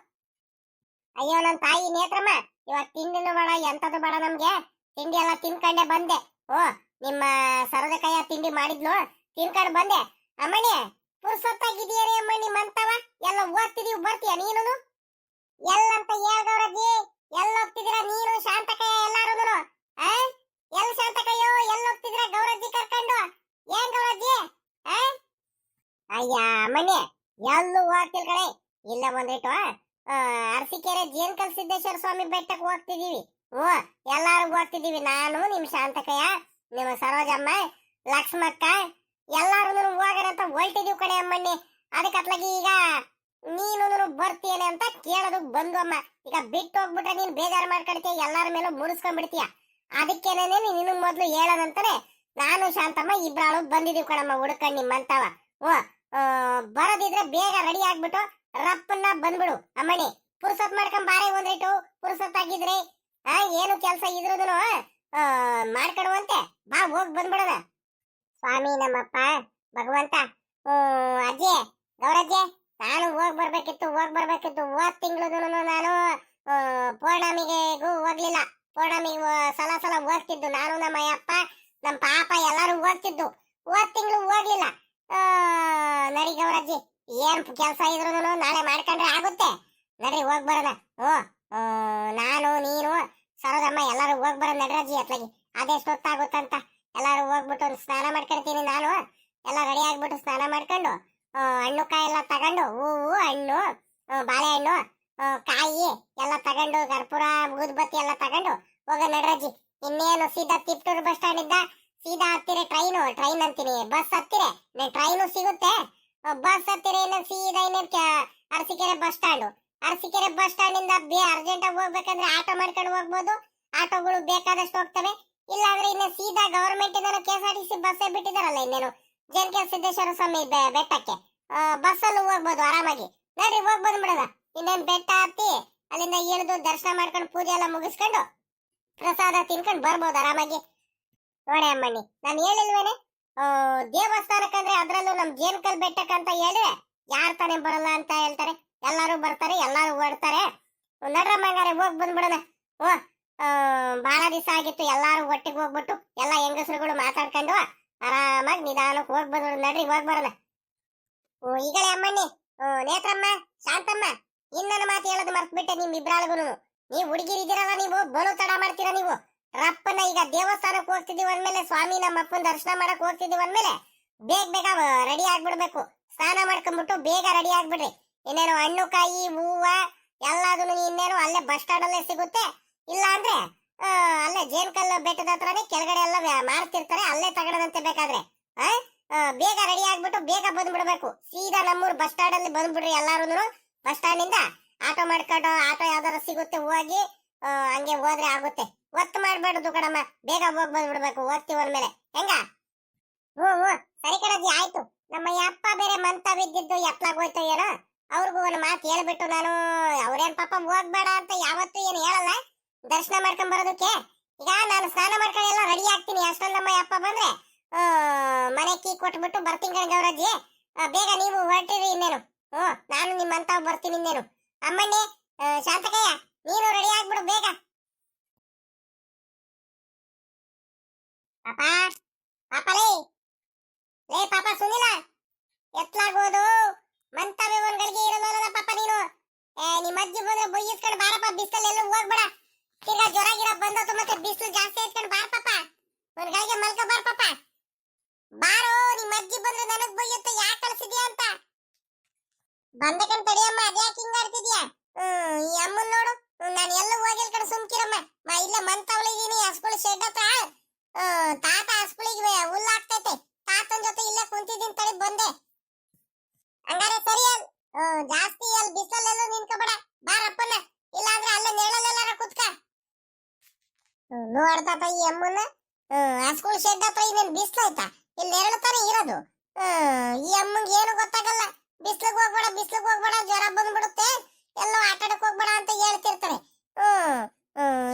S1: ಅಯ್ಯೋ ನನ್ ತಾಯಿ ನೇತ್ರಮ್ಮ, ಇವಾಗ ತಿಂಡಿನೂ ಬೇಡ ಎಂತದು ಬೇಡ ನಮ್ಗೆ, ತಿಂಡಿ ಎಲ್ಲ ತಿನ್ಕೊಂಡೆ ಬಂದೆ. ನಿಮ್ಮ ಸರೋದಕಯ್ಯ ತಿಂಡಿ ಮಾಡಿದ್ಲು, ತಿನ್ಕೊಂಡು ಬಂದೆ. ಅಮ್ಮಣ್ಣಿ ಪುರ್ಸೊತ್ತಾಗಿದೀಯನೇ ಅಮ್ಮಣ್ಣಿ ಮಂತವ, ಎಲ್ಲ ಓದ್ತಿದೀವಿ ಬರ್ತೀಯ ನೀನು? ಎಲ್ಲಂತ ಹೇಳ್ ಗೌರಜ್ಜಿ, ಎಲ್ಲ ಹೋಗ್ತಿದ್ದೀರಾ ನೀನು ಶಾಂತಕಯ್ಯ ಎಲ್ಲಾರು? ಎಲ್ ಶಾಂತಕಯ್ಯೋ ಎಲ್ ಹೋಗ್ತಿದ್ದೀರಾ ಗೌರಜ್ಜಿ ಕರ್ಕೊಂಡು? ಏನ್ ಗೌರಜ್ಜಿ? ಅಯ್ಯ ಅಮ್ಮಣ್ಣಿ ಎಲ್ಲೂ ಹೋಗ್ತಿಲ್ ಕಡೆ, ಇಲ್ಲ ಬಂದ್ಬಿಟ್ಟು ಅರಸೀಕೆರೆ ಜೇನ್ಕಲ್ ಸಿದ್ದೇಶ್ವರ ಸ್ವಾಮಿ ಬೆಟ್ಟಕ್ಕೆ ಹೋಗ್ತಿದೀವಿ. ಎಲ್ಲಾರು ಹೋಗ್ತಿದೀವಿ, ನಾನು ನಿಮ್ ಶಾಂತಕಯ್ಯ, ನಿಮ್ಮ ಸರೋಜಮ್ಮ, ಲಕ್ಷ್ಮಕ್ಕ ಎಲ್ಲಾರು ಹೋಗೋಣ ಅಂತ ಹೊಲ್ಟಿದೀವಿ ಕಡೆ ಅಮ್ಮಣ್ಣಿ. ಅದಕ್ಕತ್ಲಾಗಿ ಈಗ ನೀನು ಬರ್ತೀಯನೆ ಅಂತ ಕೇಳೋದಕ್ ಬಂದು ಅಮ್ಮ. ಈಗ ಬಿಟ್ಟು ಹೋಗ್ಬಿಟ್ರೆ ನೀನ್ ಬೇಜಾರು ಮಾಡ್ಕೊಡ್ತೀಯ, ಎಲ್ಲಾರ ಮೇಲೂ ಮುನಿಸ್ಕೊಂಡ್ಬಿಡ್ತೀಯ. ಅದಕ್ಕೇನೆ ನೀನು ಮೊದ್ಲು ಹೇಳೋದಂತಾನೆ ನಾನು ಶಾಂತಮ್ಮ ಇಬ್ರಾಳು ಬಂದಿದೀವಿ ಕಣಮ್ಮ ಹುಡ್ಕಂಡ್ ನಿಮ್ಮಂತವ. ಬರೋದಿದ್ರೆ ಬೇಗ ರೆಡಿ ಆಗ್ಬಿಟ್ಟು ರಪ್ಪನ್ನ ಬಂದ್ಬಿಡು ಅಮ್ಮಣಿ. ಪುರ್ಸೊತ್ ಮಾಡ್ಕೊಂಡ್ ಬಾರೆ ಒಂದಿಟ್ಟು ಪುರ್ಸೊತ್ತಾಗಿದ್ರೆ ಏನು ಕೆಲ್ಸ ಇದ್ರುನು ಮಾಡ್ಕೊಡುವಂತೆ ಬಾ, ಹೋಗ್ ಬಂದ್ಬಿಡೋಣ. ಸ್ವಾಮಿ ನಮ್ಮಪ್ಪ ಭಗವಂತ. ಅಜ್ಜಿ ಗೌರಜ್ಜಿ, ನಾನು ಹೋಗ್ ಬರ್ಬೇಕಿತ್ತು ಹೋದ್ ತಿಂಗಳು ನಾನು ಪೌರ್ಣಮಿಗೆಗೂ ಹೋಗ್ಲಿಲ್ಲ. ಪೌರ್ಣಮಿಗೆ ಸಲ ಹೋಗ್ತಿದ್ದು ನಾನು, ನಮ್ಮ ಅಪ್ಪ, ನಮ್ಮ ಪಾಪ ಎಲ್ಲಾರು ಹೋಗ್ತಿದ್ದು. ಹೋದ್ ತಿಂಗಳು ಹೋಗ್ಲಿಲ್ಲ. ನಡಿ ಗೌರಜ್ಜಿ, ಏನ್ ಕೆಲ್ಸ ಇದ್ರು ನಾಳೆ ಮಾಡ್ಕೊಂಡ್ರೆ ಆಗುತ್ತೆ. ನಡ್ರಿ ಹೋಗ್ ಬರೋಣ. ಓ ಆ, ನಾನು ನೀನು ಸರೋದಮ್ಮ ಎಲ್ಲಾರು ಹೋಗ್ ಬರೋಣ ನಡ್ರಜ್ಜಿ ಅತ್ಲಾಗಿ. ಅದೆಷ್ಟು ಹೊತ್ತಾಗುತ್ತಂತ ಎಲ್ಲಾರು ಹೋಗ್ಬಿಟ್ಟು ಒಂದು ಸ್ನಾನ ಮಾಡ್ಕೊಳ್ತೀನಿ ನಾನು. ಎಲ್ಲ ರೆಡಿ ಆಗ್ಬಿಟ್ಟು ಸ್ನಾನ ಮಾಡ್ಕೊಂಡು ಹಣ್ಣು ಕಾಯಿ ಎಲ್ಲ ತಗೊಂಡು ಹೂವು ಹಣ್ಣು ಬಾಳೆಹಣ್ಣು ಕಾಯಿ ಎಲ್ಲ ತಗೊಂಡು ಕರ್ಪೂರ ಊದ್ಬತ್ತಿ ಎಲ್ಲ ತಗೊಂಡು ಹೋಗ ನಡ್ರಜ್ಜಿ. ಇನ್ನೇನು ಸೀದಾ ತಿಪ್ಟೂರು ಬಸ್ ಸ್ಟ್ಯಾಂಡ್ ಇಂದ ಸೀದಾ ಹತ್ತಿರ ಟ್ರೈನ್ ಅಂತೀನಿ ಬಸ್ ಹತ್ತಿರ ಟ್ರೈನು ಸಿಗುತ್ತೆ. ಬಸ್ ಹತ್ತಿರ ಇನ್ನು ಸೀದಾ ಇನ್ನೇನು Arsikere bus stand. Arsikere bus stand ಇಂದ ಅರ್ಜೆಂಟ್ ಆಗಿ ಹೋಗ್ಬೇಕಂದ್ರೆ ಆಟೋ ಮಾಡ್ಕೊಂಡು ಹೋಗ್ಬೋದು. ಆಟೋಗಳು ಬೇಕಾದಷ್ಟು ಹೋಗ್ತವೆ. ಇಲ್ಲಾಂದ್ರೆ ಇನ್ನು ಸೀದಾ ಗವರ್ಮೆಂಟ್ ಇಂದ KSRTC ಬಸ್ ಬಿಟ್ಟಿದಾರಲ್ಲ ಇನ್ನೇನು ಜೆನ್ಕೆ ಸಿದ್ದೇಶ್ವರ ಸ್ವಾಮಿ ಬೆಟ್ಟಕ್ಕೆ ಬಸ್ ಅಲ್ಲೂ ಹೋಗ್ಬೋದು ಆರಾಮಾಗಿ. ನಡ್ರಿ ಹೋಗ್ ಬಂದ್ಬಿಡೋಣ. ಇನ್ನೇನ್ ಬೆಟ್ಟ ಹತ್ತಿ ಅಲ್ಲಿಂದ ಇಳಿದು ದರ್ಶನ ಮಾಡ್ಕೊಂಡು ಪೂಜೆ ಎಲ್ಲ ಮುಗಿಸ್ಕೊಂಡು ಪ್ರಸಾದ ತಿನ್ಕೊಂಡು ಬರ್ಬೋದು ಆರಾಮಾಗಿ. ನೋಡಿ ಅಮ್ಮಣ್ಣಿ ನಾನು ಹೇಳಿಲ್ವೇನೆ ದೇವಸ್ಥಾನಕ್ಕಂದ್ರೆ ಅದ್ರಲ್ಲೂ ನಮ್ ಜೇನ್ಕಲ್ ಬೆಟ್ಟಕ್ಕಂತ ಹೇಳಿದ್ರೆ ಯಾರ್ ತಾನೇ ಬರಲ್ಲ ಅಂತ ಹೇಳ್ತಾರೆ. ಎಲ್ಲಾರು ಬರ್ತಾರೆ, ಎಲ್ಲಾರು ಓಡ್ತಾರೆ. ನಡ್ರಮ್ಮಂಗಾರೆ ಹೋಗ್ ಬಂದ್ಬಿಡೋಣ. ಓ ಬಹಳ ದಿವಸ ಆಗಿತ್ತು ಎಲ್ಲಾರು ಒಟ್ಟಿಗೆ ಹೋಗ್ಬಿಟ್ಟು ಎಲ್ಲ ಹೆಂಗಸರುಗಳು ಮಾತಾಡ್ಕೊಂಡು ಆರಾಮಾಗಿ ನಿಧಾನಕ್ಕೆ ಹೋಗ್ ಬಂದ್ಬಿಡೋಣ. ನಡ್ರಿ ಹೋಗ್ ಬರೋಣ. ಈಗಲೇ ಅಮ್ಮಣ್ಣಿ ನೇತ್ರಮ್ಮ ಶಾಂತಮ್ಮ ಇನ್ನೊಂದು ಮಾತು ಹೇಳೋದು ಮರ್ತ್ಬಿಟ್ಟೆ ನಿಮ್ ಇಬ್ರಾಳ್ಗುನು. ನೀವು ಹುಡುಗಿರಿದ್ದೀರಲ್ಲ, ನೀವು ಬಲು ತಡ ಮಾಡ್ತೀರಾ ನೀವು. ರಪ್ಪನ ಈಗ ದೇವಸ್ಥಾನಕ್ಕೆ ಹೋಗ್ತಿದೀವಿ ಅಂದ್ಮೇಲೆ ಸ್ವಾಮಿ ನಮ್ಮ ಅಪ್ಪನ ದರ್ಶನ ಮಾಡಕ್ ಹೋಗ್ತಿದೀವಿ ಅಂದ್ಮೇಲೆ ಬೇಗ ರೆಡಿ ಆಗ್ಬಿಡ್ಬೇಕು. ಸ್ನಾನ ಮಾಡ್ಕೊಂಡ್ಬಿಟ್ಟು ಬೇಗ ರೆಡಿ ಆಗ್ಬಿಡ್ರಿ. ಇನ್ನೇನು ಹಣ್ಣು ಕಾಯಿ ಹೂವ ಎಲ್ಲದನ್ನು ಇನ್ನೇನು ಅಲ್ಲೇ ಬಸ್ ಸ್ಟ್ಯಾಂಡ್ ಅಲ್ಲೇ ಸಿಗುತ್ತೆ. ಇಲ್ಲ ಅಂದ್ರೆ ಅಲ್ಲೇ ಜೇನ್ಕಲ್ ಬೆಟ್ಟದ ಹತ್ರನೇ ಕೆಳಗಡೆ ಎಲ್ಲ ಮಾರ್ತಿರ್ತಾರೆ, ಅಲ್ಲೇ ತಗೊಳ್ಳೋದಂತೆ ಬೇಕಾದ್ರೆ. ಬೇಗ ರೆಡಿ ಆಗ್ಬಿಟ್ಟು ಬೇಗ ಬಂದ್ಬಿಡ್ಬೇಕು. ಸೀದಾ ನಮ್ಮೂರ್ ಬಸ್ ಸ್ಟ್ಯಾಂಡ್ ಅಲ್ಲಿ ಬಂದ್ಬಿಡ್ರಿ ಎಲ್ಲಾರು. ಬಸ್ ಸ್ಟ್ಯಾಂಡ್ ಇಂದ ಆಟೋ ಮಾಡ್ಕೊಂಡು ಆಟೋ ಯಾವ್ದಾರು ಸಿಗುತ್ತೆ ಹೋಗಿ ಹಂಗೆ ಹೋದ್ರೆ ಆಗುತ್ತೆ. ಒತ್ತು ಮಾಡ್ಬೇಡ್ದು ಕಣಮ್ಮ, ಬೇಗ ಹೋಗ್ ಬಂದ್ಬಿಡ್ಬೇಕು. ಹೋಗ್ತೀವಿ ಅಂದ್ಮೇಲೆ ಹೆಂಗ? ಹ್ಞೂ ಸರಿ ಕಣಜ್ಜಿ ಆಯ್ತು. ನಮ್ಮ ಅಪ್ಪ ಬೇರೆ ಮಂತ ಬಿದ್ದಿದ್ದು ಎತ್ಲಾಗೋಯ್ತು ಏನೋ. ಅವ್ರಿಗೂ ಒಂದು ಮಾತು ಹೇಳ್ಬಿಟ್ಟು ನಾನು ಅವ್ರೇನ್ ಪಾಪ ಹೋಗ್ಬೇಡ ಅಂತ ಯಾವತ್ತೂ ಏನು ಹೇಳಲ್ಲ. ದರ್ಶನ ಮಾಡ್ಕೊಂಡ್ ಬರೋದಕ್ಕೆ ಈಗ ನಾನು ಸ್ನಾನ ಮಾಡ್ಕೊಂಡು ಎಲ್ಲ ರೆಡಿ ಆಗ್ತೀನಿ. ಅಷ್ಟೊಂದು ನಮ್ಮ ಅಪ್ಪ ಬಂದ್ರೆ ಮನೆ ಕೀ ಕೊಟ್ಬಿಟ್ಟು ಬರ್ತೀನಿ ಕಣ ಗೌರಜ್ಜಿ. ಬೇಗ ನೀವು ಹೊರಟಿರಿ ಇನ್ನೇನು. ನಾನು ನಿಮ್ಮಂತ ಬರ್ತೀನಿ ಇನ್ನೇನು. ಅಮ್ಮಣ್ಣಿ ಶಾಂತಕಯ್ಯ ನೀನು ರೆಡಿ ಆಗ್ಬಿಡು ಬೇಗ. ಪಾಪ ಪಾಪಲೇ ಲೇ ಪಾಪ ಸುನಿಲ ಎತ್ಲಾಗೋದು ಮಂತವೇ ಒಂದ್ ಗಳಿಗೆ ಇರಲ್ಲ ಪಾಪ ನೀನು. ನಿಮ್ಮ ಅಜ್ಜಿ ಬಂದ್ರೆ ಬೊಯ್ಯಿಸ್ಕೊಂಡು ಬಾರಪ್ಪ. ಬಿಸಿಲಲ್ಲಿ ಎಲ್ಲೂ ಹೋಗ್ಬೇಡ. ತಿರ್ಗಾ ಜ್ವರ ಗಿರ ಬಂದೋತು ಮತ್ತೆ ಬಿಸಿಲು ಜಾಸ್ತಿ ಐತ್ಕೊಂಡು ಬಾರ ಪಾಪ. ಒಂದ್ ಗಳಿಗೆ ಮಲ್ಕ ಬಾರ ಪಾಪ. ಬಾರೋ ನಿಮ್ಮ ಅಜ್ಜಿ ಬಂದ್ರೆ ನನಗ್ ಬೊಯ್ಯುತ್ತೆ ಯಾಕೆ ಕಳ್ಸಿದ್ಯಾ ಅಂತ. ಬಂದಕಂತ ತಡಿಯಮ್ಮ, ಅದ್ಯಾಕೆ ಹಿಂಗಾಡ್ತಿದ್ಯಾ? ಈ ಅಮ್ಮನ್ ನೋಡು, ನಾನು ಎಲ್ಲ ಹೋಗಿಲ್ ಕಡೆ ಸುಮ್ಕಿರಮ್ಮ. ಇಲ್ಲ ಮಂತವಳಿದೀನಿ ಹಸ್ಗಳು ಶೆಡ್ ಹತ್ರ. ತಾತ ಹಸ್ಗಳಿಗೆ ಹುಲ್ಲಾಗ್ತೈತೆ. ತಾತನ್ ಜೊತೆ ಇಲ್ಲೇ ಕುಂತಿದ್ದೀನಿ ತಡಿ ಬಂದೆ. ಹಂಗಾರೆ ಸರಿ ಜಾಸ್ತಿ ಅಲ್ಲಿ ಬಿಸಿಲೆಲ್ಲ ನಿಂತ್ಕೋಬೇಡ ಬಾರಪ್ಪನ. ಇಲ್ಲಾಂದ್ರೆ ಅಲ್ಲೇ ನೆರಳಲ್ಲೆಲ್ಲಾರ ಕುತ್ಕ. ನೋಡ್ತಾತ ಈ ಅಮ್ಮನ ಹಸ್ಗಳು ಶೆಡ್ ಹತ್ರ ಇನ್ನೇನು ಬಿಸ್ಲಾಯ್ತಾ? ಇಲ್ಲಿ ನೆರಳು ತಾನೇ ಇರೋದು. ಈ ಅಮ್ಮಂಗೆ ಏನು ಗೊತ್ತಾಗಲ್ಲ. ಬಿಸ್ಲಿಗೆ ಹೋಗ್ಬೇಡ ಜ್ವರ ಬಂದ್ಬಿಡುತ್ತೆ, ಎಲ್ಲೋ ಆಟಾಡಕ್ ಹೋಗ್ಬೇಡ ಅಂತ ಹೇಳ್ತಿರ್ತಾರೆ.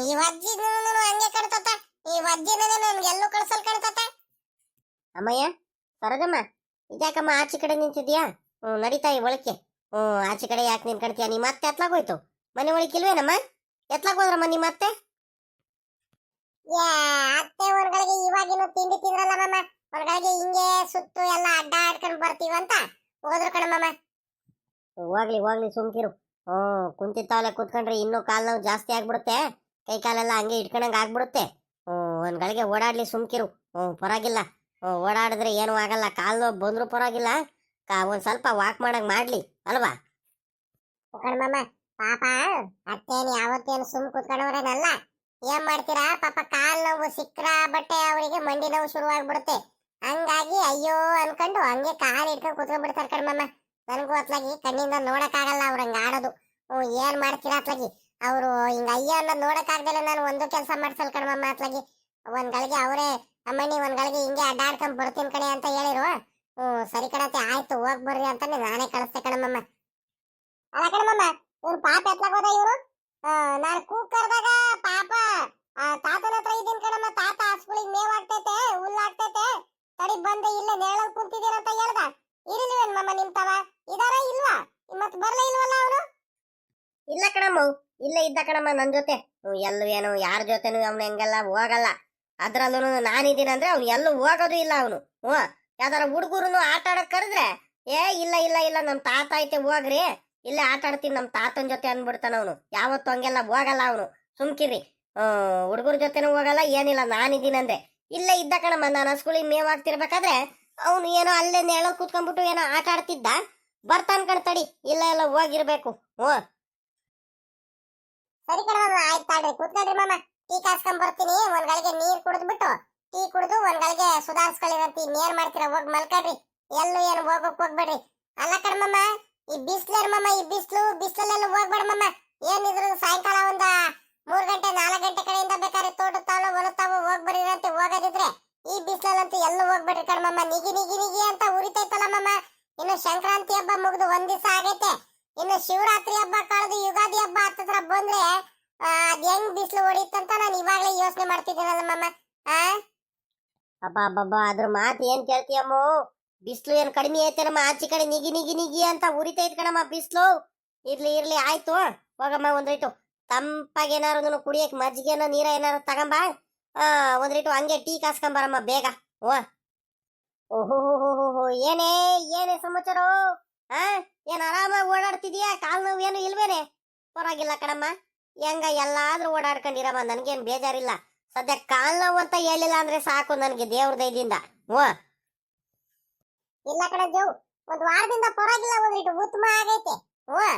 S1: ಈ ಅಜ್ಜಿನೂ ಹಂಗೆ ಕಾಣ್ತತ. ಈ ಅಜ್ಜಿನೇ ನನ್ಗೆ ಎಲ್ಲೂ ಕಳ್ಸಲ್ ಕಾಣ್ತತ. ಅಮ್ಮಯ್ಯ ಸರೋಜಮ್ಮ ಇದ್ಯಾಕಮ್ಮ ಆಚೆ ಕಡೆ ನಿಂತಿದ್ಯಾ? ನಡೀತಾಯಿ ಒಳಕ್ಕೆ. ಆಚೆ ಕಡೆ ಯಾಕೆ ನಿಂತ್ಕೊಳ್ತೀಯ? ನಿಮ್ಮ ಅತ್ತೆ ಎತ್ಲಾಗೋಯ್ತು ಮನೆ ಒಳಗಿಲ್ವೇನಮ್ಮ? ಎತ್ಲಾಗೋದ್ರಮ್ಮ ನಿಮ್ಮ ಅತ್ತೆ? ಅತ್ತೆ ಒಂದ್ಗಳಿಗೆ ಇವಾಗಿನ ತಿಂಡಿ ತಿಂದ್ರಲ್ಲ ಮಮ್ಮ, ಒಂದ್ಗಳಿಗೆ ಹಿಂಗೆ ಸುತ್ತು ಎಲ್ಲ ಅಡ್ಡ ಆಡ್ಕೊಂಡ್ ಬರ್ತೀವಂತ ಹೋದ್ರು ಕಣಮ್ಮ. ಹೋಗ್ಲಿ ಸುಮ್ಕಿರು. ಕುಂತಿತ್ತಾವಲೆ ಕೂತ್ಕೊಂಡ್ರೆ ಇನ್ನೂ ಕಾಲ್ ನೋವು ಜಾಸ್ತಿ ಆಗ್ಬಿಡುತ್ತೆ. ಕೈ ಕಾಲೆಲ್ಲ ಹಂಗೆ ಇಟ್ಕೊಂಡಂಗೆ ಆಗ್ಬಿಡುತ್ತೆ. ಒಂದ್ ಗಳಿಗೆ ಓಡಾಡ್ಲಿ ಸುಮ್ಕಿರು. ಪರವಾಗಿಲ್ಲ, ಓಡಾಡಿದ್ರೆ ಏನು ಆಗಲ್ಲ. ಕಾಲ್ ನೋವು ಬಂದ್ರು ಪರವಾಗಿಲ್ಲ, ಒಂದ್ ಸ್ವಲ್ಪ ವಾಕ್ ಮಾಡಂಗ್ ಮಾಡ್ಲಿ ಅಲ್ವಾ? ಕಣ್ಮಮ್ಮ ಪಾಪ ಅತ್ತೇನು ಯಾವತ್ತೇನು ಸುಮ್ ಕೂತ್ಕೊಂಡವ್ರೇನಲ್ಲ. ಏನ್ ಮಾಡ್ತೀರಾ ಪಾಪ, ಕಾಲ್ ನೋವು ಸಿಕ್ಕ್ರ ಬಟ್ಟೆ ಅವರಿಗೆ ಮಂಡಿ ನೋವು ಶುರು ಆಗ್ಬಿಡುತ್ತೆ. ಹಂಗಾಗಿ ಅಯ್ಯೋ ಅನ್ಕೊಂಡು ಹಂಗೆ ಕಾಲ್ ಇಟ್ಕೊಂಡು ಕೂತ್ಕೊಂಡ್ಬಿಡ್ತಾರೆ ಕಣ್ಮಮ್ಮ. ನನಗೂ ಅತ್ಲಾಗಿ ಕಣ್ಣಿಂದ ನೋಡಕ್ ಆಗಲ್ಲ ಅವ್ರ ಹಂಗ ಆಡೋದು. ಏನ್ ಮಾಡ್ತೀರಾ ಅತ್ಲಾಗಿ? ಅವರು ಹಿಂಗ ಅಯ್ಯ ಅನ್ನೋದು ನೋಡಕ್ ಆಗ್ದಲ್ಲ ನಾನು ಒಂದು ಕೆಲಸ ಮಾಡ್ಸಲ್ ಕಣ್ಮಮ್ಮ. ಅತ್ಲಾಗಿ ಒಂದ್ ಗಳಿಗೆ ಅವರೇ ಅಮ್ಮಣ್ಣಿ ಒಂದ್ ಗಳಿಗೆ ಹಿಂಗೆ ಅಡ್ಡಾಡ್ಕೊಂಡ್ ಬರ್ತೀನಿ ಕಣೆ ಅಂತ ಹೇಳಿರು. ಸರಿ ಕಣತೆ ಆಯ್ತು ಹೋಗ್ ಬರ್ರಿ ಅಂತಾನೆ ನಾನೇ ಕಳಿಸ್ತೆ ಕಣಮಮ್ಮ. ಅಲ್ಲ ಕಣಮಮ್ಮ ಇವ್ರು ಪಾಪ ಎತ್ಲಾಗೋದ ಇವ್ರು. ನಾನು ಕೂಗ್ ಕರ್ದಾಗ ಪಾಪ ತಾತನ ಹತ್ರ ಇದ್ದೀನಿ ಕಣಮ್ಮ. ತಾತ ಹಸ್ಗಳಿಗೆ ಮೇವಾಗ್ತೈತೆ ಹುಲ್ಲಾಗ್ತೈತೆ ತಡಿ ಬಂದೆ ಇಲ್ಲೇ ನೇಳಲ್ ಕುಂತಿದ್ದೀರ ಅಂತ ಹೇಳ್ದ. ಇರ್ಲಿವೇನ್ ಮಮ್ಮ ನಿಮ್ ತವ ಇದಾರ ಇಲ್ವಾ? ಮತ್ ಬರ್ಲೇ ಇಲ್ವಲ್ಲ ಅವನು? ಇಲ್ಲ ಕಣಮ್ಮ ಇಲ್ಲೇ ಇದ್ದ ಕಣಮ್ಮ ನನ್ ಜೊತೆ. ಎಲ್ಲೂ ಏನು ಯಾರ ಜೊತೆನು ಅವ್ನು ಹೆಂಗೆಲ್ಲ ಹೋಗಲ್ಲ. ಅದ್ರಲ್ಲೂ ನಾನಿದ್ದೀನಿ ಅಂದ್ರೆ ಅವ್ನು ಎಲ್ಲೂ ಹೋಗೋದು ಇಲ್ಲ ಅವನು. ಯಾವ್ದಾರ ಹುಡುಗರು ಆಟ ಆಡಕ್ ಕರೆದ್ರೆ ಇಲ್ಲ ನಮ್ ತಾತ ಐತೆ ಹೋಗ್ರಿ
S2: ಇಲ್ಲೇ ಆಟ ಆಡ್ತೀನಿ ನಮ್ಮ ತಾತನ ಜೊತೆ ಅನ್ಬಿಡ್ತಾನ ಅವನು. ಯಾವತ್ತು ಹಂಗೆಲ್ಲ ಹೋಗಲ್ಲ ಅವನು. ಸುಮ್ಕಿರಿ. ಹುಡುಗರ ಜೊತೆನೂ ಹೋಗಲ್ಲ, ಏನಿಲ್ಲ. ನಾನಿದ್ದೀನಂದ್ರೆ ಇಲ್ಲೇ ಇದ್ದ ಕಣಮ್ಮ. ನಾನು ಹಸ್ಗಳಿಗೆ ಮೇವ್ ಆಗ್ತಿರ್ಬೇಕಾದ್ರೆ ಅವನು ಏನೋ ಅಲ್ಲೇ ನೆರಳು ಕೂತ್ಕೊಂಡ್ಬಿಟ್ಟು ಏನೋ ಆಟ ಆಡ್ತಿದ್ದ. ಬರ್ತಾನ್ ಕಣ್ತಡಿ, ಇಲ್ಲ ಎಲ್ಲ ಹೋಗಿರ್ಬೇಕು.
S1: ಸರಿ ಕಣ ಮಾಮ, ಆಯ್ತು ತಾಳ್ರಿ, ಕೂತ್ಕೊಳ್ರಿ ಮಾಮ. ಟೀ ಕಾಸ್ಕೊಂಡ್ ಬರ್ತೀನಿ. ಒಂದ್ ಗಳಿಗೆ ನೀರ್ ಕುಡಿದ್ಬಿಟ್ಟು ಟೀ ಕುಡಿದು ಒಂದ್ ಗಳಿಗೆ ಸುಧಾರಿಸ್ಕೊಳ್ಳಿರಂತ. ಇನ್ನೇನ್ ಮಾಡ್ತೀರಾ, ಹೋಗ್ ಮಲ್ಕೊಳ್ರಿ. ಎಲ್ಲೂ ಏನು ಹೋಗಕ್ ಹೋಗ್ಬೇಡ್ರಿ. ಅಲ್ಲ ಕಣ್ಮಮ್ಮ, ಈ ಬಿಸ್ಲೇರ್ ಮಮ್ಮ, ಈ ಬಿಸ್ಲಲ್ಲೆಲ್ಲ ಹೋಗ್ಬೇಡ ಮಮ್ಮ. ಏನಿದ್ರು ಸಾಯಂಕಾಲ ಒಂದ 3 ಗಂಟೆ 4 ಗಂಟೆ ಕಡೆಯಿಂದ ಬೇಕಾದ್ರೆ ತೋಟತ್ತಾವ ಹೊಲತ್ತಾವ ಹೋಗ್ ಬರೀರಂತೆ. ಹೋಗೋದಿದ್ರೆ ಈ ಬಿಸ್ಲಲ್ಲಂತೂ ಎಲ್ಲೂ ಹೋಗ್ಬೇಡ್ರಿ ಕಣ್ಮಮ್ಮ. ನಿಗಿ ನಿಗಿ ನಿಗಿ ಅಂತ ಉರಿತೈತಲ್ಲ ಮಮ್ಮ. ಇನ್ನು ಸಂಕ್ರಾಂತಿ ಹಬ್ಬ ಮುಗಿದು 1 ದಿವಸ ಆಗೈತೆ. ಇನ್ನು ಶಿವರಾತ್ರಿ ಹಬ್ಬ ಕಳೆದು ಯುಗಾದಿ ಹಬ್ಬ ಹತ್ತತ್ರ ಬಂದ್ರೆ ಅದ್ ಹೆಂಗ್ ಬಿಸಿಲು ಹೊಡಿತಂತ ನಾನು ಇವಾಗ್ಲೇ ಯೋಚನೆ ಮಾಡ್ತಿದ್ದೀನಲ್ಲ ಮಮ್ಮ.
S2: ಅಬ್ಬಾ ಅದ್ರ ಮಾತು ಏನ್ ಕೇಳ್ತೀಯಮ್ಮ. ಬಿಸ್ಲು ಏನ್ ಕಡಿಮೆ ಐತೆನಮ್ಮ. ಆಚೆ ಕಡೆ ನಿಗಿ ನಿಗಿ ನಿಗಿ ಅಂತ ಉರಿತೈತ್ ಕಣಮ್ಮ ಬಿಸ್ಲು. ಇರ್ಲಿ ಆಯ್ತು. ಹೋಗಮ್ಮ, ಒಂದ್ರೈಟು ತಂಪಾಗ ಏನಾರು ಕುಡಿಯಕ್ ಮಜ್ಜಿಗೆನೋ ನೀರ ಏನಾರು ತಗೊಂಬ. ಒಂದ್ರೈಟು ಹಂಗೆ ಟೀ ಕಾಸ್ಕೊಂಬರಮ್ಮ ಬೇಗ. ಓಹೋ ಏನೇ ಸಮಾಚಾರ? ಏನ್ ಆರಾಮಾಗಿ ಓಡಾಡ್ತಿದ್ಯಾ? ಕಾಲ್ ನೋವು ಏನು ಇಲ್ವೇನೆ? ಪರವಾಗಿಲ್ಲ ಕಣಮ್ಮ, ಹೆಂಗ ಎಲ್ಲಾದ್ರೂ ಓಡಾಡ್ಕೊಂಡಿರಮ್ಮ, ನನ್ಗೇನ್ ಬೇಜಾರಿಲ್ಲ. ಸದ್ಯ ಕಾಲ್ ನೋವು ಅಂತ ಹೇಳಿಲ್ಲ ಅಂದ್ರೆ ಸಾಕು ನನ್ಗೆ, ದೇವ್ರ ದಯದಿಂದ.
S1: ಇಲ್ಲ ಕಣ ದೇವ್, ಒಂದ್ ವಾರದಿಂದ ಪರವಾಗಿಲ್ಲ, ಒಂದಿಟ್ಟು ಉತ್ತಮ ಆಗೈತೆ.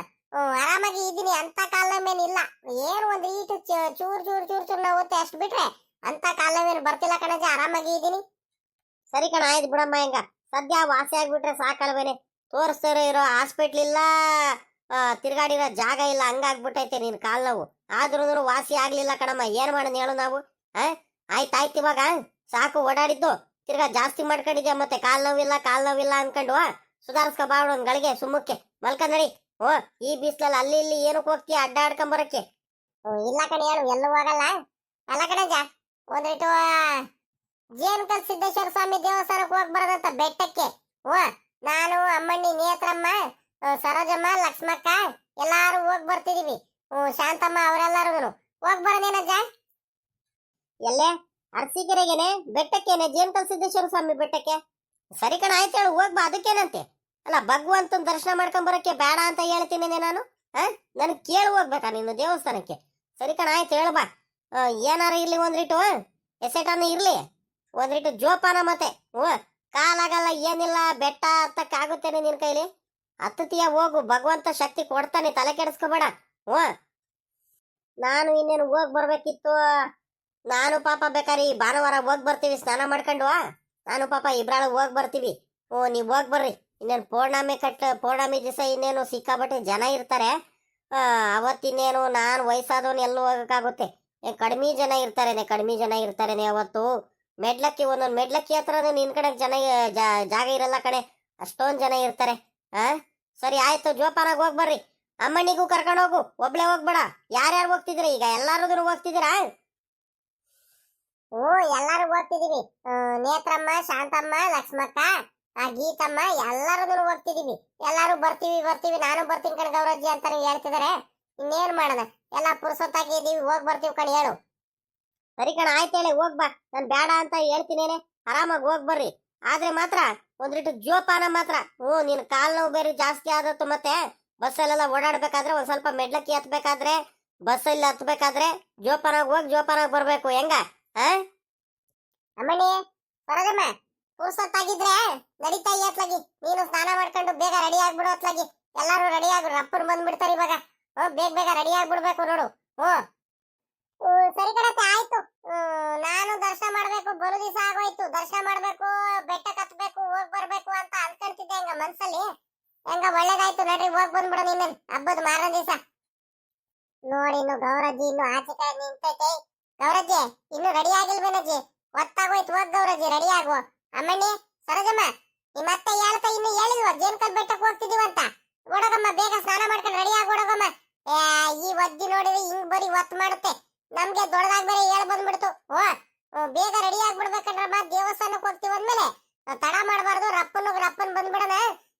S1: ಆರಾಮಾಗಿ ಇದೀನಿ. ಅಂತ ಕಾಲಮೇನಿಲ್ಲ. ಏನು ಒಂದ್ ಈಟು ಚೂರ್ ನೋವುತ್ತೆ ಅಷ್ಟು ಬಿಟ್ರೆ ಅಂತ ಕಾಲಮೇನು ಬರ್ತಿಲ್ಲ ಕಣಜ. ಆರಾಮಾಗಿ ಇದೀನಿ.
S2: ಸರಿ ಕಣ, ಆಯ್ತು ಬಿಡಮ್ಮ. ಹೆಂಗ ಸದ್ಯ ವಾಸಿ ಆಗ್ಬಿಟ್ರೆ ಸಾಕಲ್ವೇನೆ. ತೋರಿಸ್ತಾರ ಇರೋ ಹಾಸ್ಪಿಟ್ಲ್ ಇಲ್ಲ, ತಿರ್ಗಾಡಿರೋ ಜಾಗ ಇಲ್ಲ, ಹಂಗಾಗ್ಬಿಟ್ಟೈತೆ ನಿನ್ ಕಾಲ್ ನೋವು. ಆದ್ರೂ ವಾಸಿ ಆಗ್ಲಿಲ್ಲ ಕಣಮ್ಮ. ಏನ್ ಮಾಡೋಣ ಹೇಳು ನಾವು? ಆಯ್ತಾಯ್ತು, ಇವಾಗ ಸಾಕು ಓಡಾಡಿದ್ದು. ತಿರ್ಗಾ ಜಾಸ್ತಿ ಮಾಡ್ಕೊಂಡಿದ್ಯಾ, ಮತ್ತೆ ಕಾಲ್ ನೋವಿಲ್ಲ ಅನ್ಕೊಂಡು ಸುಧಾರಿಸ್ಕೊಬಾರ್ದು. ಒಂದ್ ಗಳಿಗೆ ಸುಮ್ಮಕ್ಕೆ ಮಲ್ಕೊಂಡಡಿ. ಈ ಬಿಸ್ಲಲ್ಲಿ ಅಲ್ಲಿ ಇಲ್ಲಿ ಏನಕ್ಕೆ ಹೋಗ್ತೀಯ ಅಡ್ಡಾಡ್ಕೊಂಬರಕ್ಕೆ?
S1: ಇಲ್ಲ ಕಣ, ಹೇಳು, ಎಲ್ಲೂ ಹೋಗಲ್ಲ. ಅಲ್ಲ ಕಣಜ, ಒಂದಿಟ್ಟು ಜೇನುಕಲ್ ಸಿದ್ದೇಶ್ವರ ಸ್ವಾಮಿ ದೇವಸ್ಥಾನಕ್ಕೆ ಹೋಗ್ಬಾರ್ದಂತ ಬೆಟ್ಟಕ್ಕೆ. ನಾನು, ಅಮ್ಮಣ್ಣಿ, ನೇತ್ರಮ್ಮ, ಸರೋಜಮ್ಮ, ಲಕ್ಷ್ಮಕ್ಕ ಎಲ್ಲಾರು ಹೋಗ್ ಬರ್ತಿದೀವಿ. ಶಾಂತಮ್ಮ ಅವರೆಲ್ಲಾರು ಹೋಗ್ಬಾರದೇನಜ್ಜ?
S2: ಎಲ್ಲೇ? ಅರಸೀಕೆರೆಗೆನೆ? ಬೆಟ್ಟಕ್ಕೇನೆ? ಜೇನುಕಲ್ ಸಿದ್ದೇಶ್ವರ ಸ್ವಾಮಿ ಬೆಟ್ಟಕ್ಕೆ? ಸರಿ ಕಣ, ಆಯ್ತು ಹೇಳು, ಹೋಗ್ಬಾ. ಅದಕ್ಕೇನಂತೆ? ಅಲ್ಲ, ಭಗವಂತನ ದರ್ಶನ ಮಾಡ್ಕೊಂಡ್ ಬರಕ್ಕೆ ಬೇಡ ಅಂತ ಹೇಳ್ತೀನಿ ನಾನು? ನನ್ಗೆ ಕೇಳಿ ಹೋಗ್ಬೇಕಾ ನೀನು ದೇವಸ್ಥಾನಕ್ಕೆ? ಸರಿ ಕಣ, ಆಯ್ತು ಹೇಳ್ಬಾ. ಏನಾರ ಇರ್ಲಿ, ಒಂದ್ರಿಟ್ಟು ಎಸೆಟನ್ನು ಇರ್ಲಿ, ಒಂದ್ರಿಟ್ಟು ಜೋಪಾನ. ಮತ್ತೆ ಕಾಲಾಗಲ್ಲ ಏನಿಲ್ಲ, ಬೆಟ್ಟ ಹತ್ತಕ್ಕಾಗುತ್ತೇನೆ ನಿನ್ ಕೈಲಿ? ಹತ್ತತಿಯ ಹೋಗು, ಭಗವಂತ ಶಕ್ತಿ ಕೊಡ್ತಾನೆ, ತಲೆ ಕೆಡಿಸ್ಕೋಬೇಡ. ನಾನು ಇನ್ನೇನು ಹೋಗ್ ಬರ್ಬೇಕಿತ್ತು. ನಾನು ಪಾಪ ಬೇಕಾರಿ ಭಾನುವಾರ ಹೋಗ್ ಬರ್ತೀವಿ ಸ್ನಾನ ಮಾಡ್ಕೊಂಡು. ನಾನು ಪಾಪ ಇಬ್ರಾಳು ಹೋಗ್ ಬರ್ತೀವಿ. ನೀವ್ ಹೋಗ್ ಬರ್ರಿ. ಇನ್ನೇನು ಪೌರ್ಣಮಿ ದಿವಸ ಇನ್ನೇನು ಸಿಕ್ಕಾಬಟ್ಟೆ ಜನ ಇರ್ತಾರೆ. ಅವತ್ತಿನ್ನೇನು ನಾನು ವಯಸ್ಸಾದವನು ಎಲ್ಲೂ ಹೋಗಕ್ಕಾಗುತ್ತೆ? ಕಡಿಮೆ ಜನ ಇರ್ತಾರೇನೆ ಅವತ್ತು. ಒಂದೊಂದು ಮೆಡ್ಲಕ್ಕಿ ಹತ್ರ ನಿನ್ ಕಡೆ ಜಾಗ ಇರಲ್ಲ ಕಣೆ, ಅಷ್ಟೊಂದ್ ಜನ ಇರ್ತಾರೆ. ಸರಿ ಆಯ್ತು, ಜೋಪಾನಾಗ ಹೋಗ್ ಬರ್ರಿ. ಅಮ್ಮನಿಗೂ ಕರ್ಕೊಂಡು ಹೋಗು, ಒಬ್ಳೆ ಹೋಗ್ಬೇಡ. ಯಾರ್ಯಾರು ಹೋಗ್ತಿದ್ರಿ ಈಗ? ಎಲ್ಲಾರು ಹೋಗ್ತಿದ್ದೀರಾ?
S1: ಎಲ್ಲಾರು ಹೋಗ್ತಿದೀವಿ. ನೇತ್ರಮ್ಮ, ಶಾಂತಮ್ಮ, ಲಕ್ಷ್ಮಕ್ಕ, ಗೀತಮ್ಮ ಎಲ್ಲಾರು ಹೋಗ್ತಿದೀವಿ. ಎಲ್ಲಾರು ಬರ್ತೀವಿ. ನಾನು ಬರ್ತೀನಿ ಕಣ್ ಗೌರಜ್ಜಿ ಅಂತಾನೆ ಹೇಳ್ತಿದಾರೆ. ಇನ್ನೇನ್ ಮಾಡೋಣ, ಎಲ್ಲಾ ಪುರ್ಸೊತ್ತಾಗಿದ್ದೀವಿ, ಹೋಗ್ ಬರ್ತೀವಿ ಕಣ್. ಹೇಳು.
S2: ಸರಿ ಕಣ, ಆಯ್ತು ಹೇಳಿ, ಹೋಗ್ಬಾ. ನಾನ್ ಬೇಡ ಅಂತ ಹೇಳ್ತೀನೇನೆ, ಆರಾಮಾಗಿ ಹೋಗ್ ಬರ್ರಿ. ಆದ್ರೆ ಮಾತ್ರ ಒಂದ್ರಿಟ್ಟು ಜೋಪಾನ ಮಾತ್ರ. ನಿನ್ ಕಾಲ್ ನೋವು ಬೇರೆ ಜಾಸ್ತಿ ಆದತ್ತು. ಮತ್ತೆ ಬಸ್ಸಲ್ಲೆಲ್ಲ ಓಡಾಡ್ಬೇಕಾದ್ರೆ, ಒಂದ್ ಸ್ವಲ್ಪ ಮೆಡ್ಲಕ್ಕಿ ಹತ್ಬೇಕಾದ್ರೆ, ಬಸ್ಸಲ್ಲಿ ಹತ್ಬೇಕಾದ್ರೆ ಜೋಪಾನಾಗಿ ಹೋಗಿ ಜೋಪಾನಾಗಿ ಬರ್ಬೇಕು. ಹೆಂಗ?
S1: ಅಮ್ಮಣ್ಣಿ, ಬರೋದಮ್ಮ, ಪುರ್ಸೊತ್ತಾಗಿದ್ರೆ ನಡೀತಾ ಅತ್ಲಾಗಿ. ನೀನು ಸ್ನಾನ ಮಾಡ್ಕೊಂಡು ಬೇಗ ರೆಡಿ ಆಗ್ಬಿಡು ಅತ್ಲಾಗಿ. ಎಲ್ಲಾರು ರೆಡಿ ಆಗ್ರು, ಅಪ್ಪರು ಬಂದ್ಬಿಡ್ತಾರೆ ಇವಾಗ. ಬೇಗ ರೆಡಿ ಆಗ್ಬಿಡ್ಬೇಕು ನೋಡು. ಸರಿ ಕಣತ್ತೆ, ಆಯ್ತು. ನಾನು ದರ್ಶನ ಮಾಡ್ಬೇಕು, ಬರು ದಿವಸ ಆಗೋಯ್ತು. ದರ್ಶನ ಮಾಡ್ಬೇಕು, ಬೆಟ್ಟ ಕತ್ಬೇಕು, ಹೋಗ್ ಬರ್ಬೇಕು ಅಂತ ಅನ್ಕೊಂತಿದ್ದೆ ಹೆಂಗ ಮನ್ಸಲ್ಲಿ. ಹೆಂಗ ಒಳ್ಳೇದಾಯ್ತು ನಡ್ರಿ, ಹೋಗ್ ಬಂದ್ಬಿಡ ನಿನ್ನ ಹಬ್ಬದ ಮಾರನೇ ದಿವಸ. ನೋಡಿ, ಇನ್ನು ಗೌರಜ್ಜಿ ಇನ್ನು ಆಚೆ ಕಡೆ ನಿಂತೈತೆ. ಗೌರಜ್ಜಿ ಇನ್ನು ರೆಡಿ ಆಗಿಲ್ವೇನಜ್ಜಿ? ಹೊತ್ತಾಗೋಯ್ತು, ಹೋಗ್ ಗೌರಜ್ಜಿ, ರೆಡಿ ಆಗುವ. ಅಮ್ಮಣ್ಣಿ, ಸರೋಜಮ್ಮ, ನಿಮ್ಮ ಅತ್ತೆ ಹೇಳ್ತಾ ಇನ್ನು ಹೇಳಿಲ್ವ ಜೇನುಕಲ್ ಬೆಟ್ಟಕ್ಕೆ ಹೋಗ್ತಿದೀವಂತ? ಓಡೋಗಮ್ಮ, ಬೇಗ ಸ್ನಾನ ಮಾಡ್ಕೊಂಡು ರೆಡಿ ಆಗಿ ಓಡೋಗಮ್ಮ. ಈ ಒಜ್ಜಿ ನೋಡಿದ್ರೆ ಹಿಂಗ್ ಬರೀ ಒತ್ತು ಮಾಡುತ್ತೆ. ನಮ್ಗೆ ದೊಡ್ಡದಾಗ್ ಬೇರೆ ಹೇಳ್ ಬಂದ್ಬಿಡ್ತು. ಬೇಗ ರೆಡಿ ಆಗ್ಬಿಡ್ಬೇಕಂದ್ರಮ್ಮ, ದೇವಸ್ಥಾನಕ್ಕೆ ಹೋಗ್ತೀವಿ ಅಂದ್ಮೇಲೆ ತಡ ಮಾಡಬಾರ್ದು. ರಪ್ಪನ್ ಬಂದ್ಬಿಡೋಣ.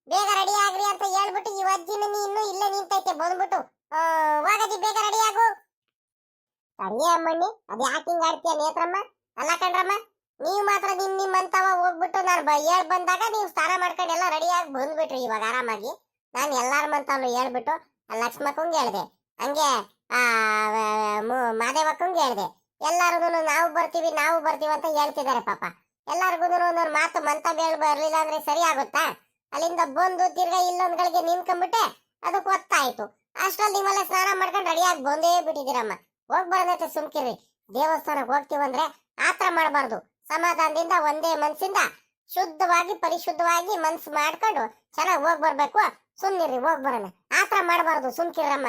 S1: ಬೇಗ ರೆಡಿ ಆಗ್ರಿ ಅಂತ ಹೇಳ್ಬಿಟ್ಟು ಈ ಅಜ್ಜಿನ ಇನ್ನೂ ಇಲ್ಲೇ ನಿಂತೈತೆ ಬಂದ್ಬಿಟ್ಟು. ಹೋಗಜ್ಜಿ, ಬೇಗ ರೆಡಿ ಆಗು. ಸರಿಯೇ ಅಮ್ಮಣ್ಣಿ, ಅದ್ ಯಾಕೆ ಹಿಂಗ್ ಆಡ್ತೀಯ ನೇತ್ರಮ್ಮ? ಅಲ್ಲ ಕಣ್ರಮ್ಮ, ನೀವು ಮಾತ್ರ ನಿಮ್ಮಂತವ ಹೋಗ್ಬಿಟ್ಟು ನಾನು ಹೇಳ್ ಬಂದಾಗ ನೀವು ಸ್ನಾನ ಮಾಡ್ಕೊಂಡು ಎಲ್ಲ ರೆಡಿ ಆಗಿ ಬಂದ್ಬಿಟ್ರಿ ಇವಾಗ ಆರಾಮಾಗಿ. ನಾನು ಎಲ್ಲಾರ ಮಂತವ್ರು ಹೇಳ್ಬಿಟ್ಟು ಲಕ್ಷ್ಮಕ್ಕಂಗೆ ಹೇಳ್ದೆ, ಹಂಗೆ ಆ ಮಾದೇವಕ್ಕಂಗೆ ಹೇಳ್ದೆ. ಎಲ್ಲಾರ್ಗು ನಾವು ಬರ್ತೀವಿ ಅಂತ ಹೇಳ್ತಿದ್ದಾರೆ ಪಾಪ. ಎಲ್ಲಾರ್ಗು ಒಂದೊಂದು ಮಾತು ಮಂತ ಬರ್ಲಿಲ್ಲ ಅಂದ್ರೆ ಸರಿ ಆಗುತ್ತಾ? ಅಲ್ಲಿಂದ ಬಂದು ತಿರ್ಗಾ ಇಲ್ಲೊಂದ್ ಗಳಿಗೆ ನಿಂತ್ಕೊಂಡ್ಬಿಟ್ಟೆ, ಅದಕ್ಕೆ ಒತ್ತಾಯ್ತು. ಅಷ್ಟ್ರಲ್ಲಿ ನೀವೆಲ್ಲ ಸ್ನಾನ ಮಾಡ್ಕೊಂಡು ರೆಡಿಯಾಗಿ ಬಂದೇ ಬಿಟ್ಟಿದ್ದೀರಮ್ಮ. ಹೋಗ್ ಬರೋದೈತೆ, ಸುಮ್ಕಿರಿ. ದೇವಸ್ಥಾನಕ್ಕೆ ಹೋಗ್ತೀವಂದ್ರೆ ಆತರ ಮಾಡಬಾರ್ದು. ಸಮಾಧಾನದಿಂದ ಒಂದೇ ಮನ್ಸಿಂದ ಶುದ್ಧವಾಗಿ ಪರಿಶುದ್ಧವಾಗಿ ಮನ್ಸು ಮಾಡ್ಕೊಂಡು ಚೆನ್ನಾಗಿ ಹೋಗ್ ಬರ್ಬೇಕು. ಸುಮ್ನಿರಿ, ಹೋಗ್ ಬರೋಣ. ಆತರ ಮಾಡಬಾರ್ದು, ಸುಮ್ಕಿರಮ್ಮ.